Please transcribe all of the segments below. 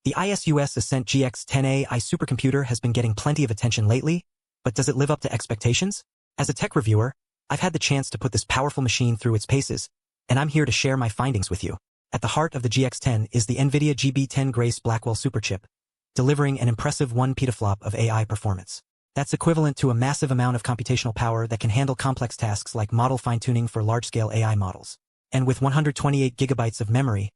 The ASUS Ascent GX10 AI supercomputer has been getting plenty of attention lately, but does it live up to expectations? As a tech reviewer, I've had the chance to put this powerful machine through its paces, and I'm here to share my findings with you. At the heart of the GX10 is the NVIDIA GB10 Grace Blackwell Superchip, delivering an impressive 1 petaFLOP of AI performance. That's equivalent to a massive amount of computational power that can handle complex tasks like model fine-tuning for large-scale AI models. And with 128 gigabytes of memory,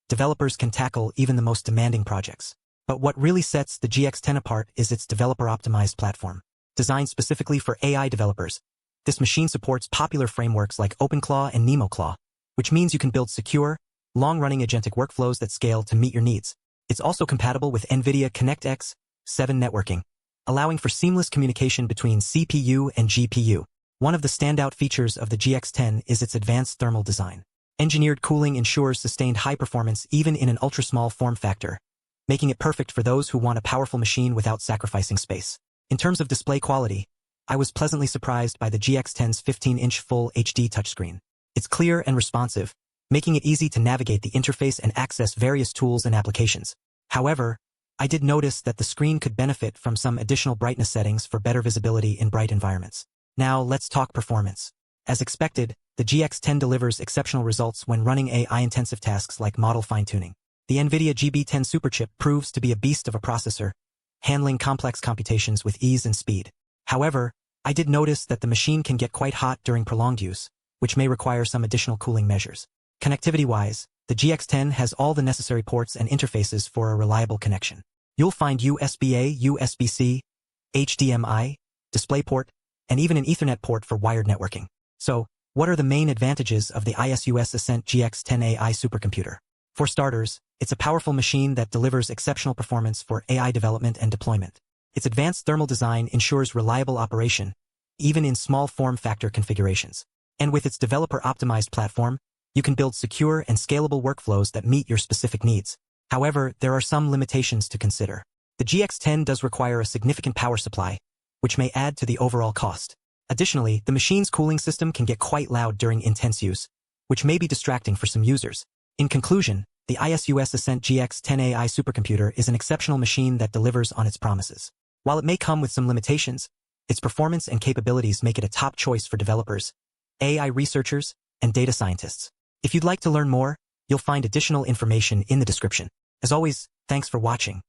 developers can tackle even the most demanding projects. But what really sets the GX10 apart is its developer-optimized platform. Designed specifically for AI developers, this machine supports popular frameworks like OpenClaw and NemoClaw, which means you can build secure, long-running agentic workflows that scale to meet your needs. It's also compatible with NVIDIA ConnectX 7 networking, allowing for seamless communication between CPU and GPU. One of the standout features of the GX10 is its advanced thermal design. Engineered cooling ensures sustained high performance even in an ultra-small form factor, making it perfect for those who want a powerful machine without sacrificing space. In terms of display quality, I was pleasantly surprised by the GX10's 15-inch Full HD touchscreen. It's clear and responsive, making it easy to navigate the interface and access various tools and applications. However, I did notice that the screen could benefit from some additional brightness settings for better visibility in bright environments. Now let's talk performance. As expected, the GX10 delivers exceptional results when running AI-intensive tasks like model fine-tuning. The NVIDIA GB10 Superchip proves to be a beast of a processor, handling complex computations with ease and speed. However, I did notice that the machine can get quite hot during prolonged use, which may require some additional cooling measures. Connectivity-wise, the GX10 has all the necessary ports and interfaces for a reliable connection. You'll find USB-A, USB-C, HDMI, DisplayPort, and even an Ethernet port for wired networking. So, what are the main advantages of the ASUS Ascent GX10 AI supercomputer? For starters, it's a powerful machine that delivers exceptional performance for AI development and deployment. Its advanced thermal design ensures reliable operation, even in small form factor configurations. And with its developer-optimized platform, you can build secure and scalable workflows that meet your specific needs. However, there are some limitations to consider. The GX10 does require a significant power supply, which may add to the overall cost. Additionally, the machine's cooling system can get quite loud during intense use, which may be distracting for some users. In conclusion, the ASUS Ascent GX10 AI supercomputer is an exceptional machine that delivers on its promises. While it may come with some limitations, its performance and capabilities make it a top choice for developers, AI researchers, and data scientists. If you'd like to learn more, you'll find additional information in the description. As always, thanks for watching.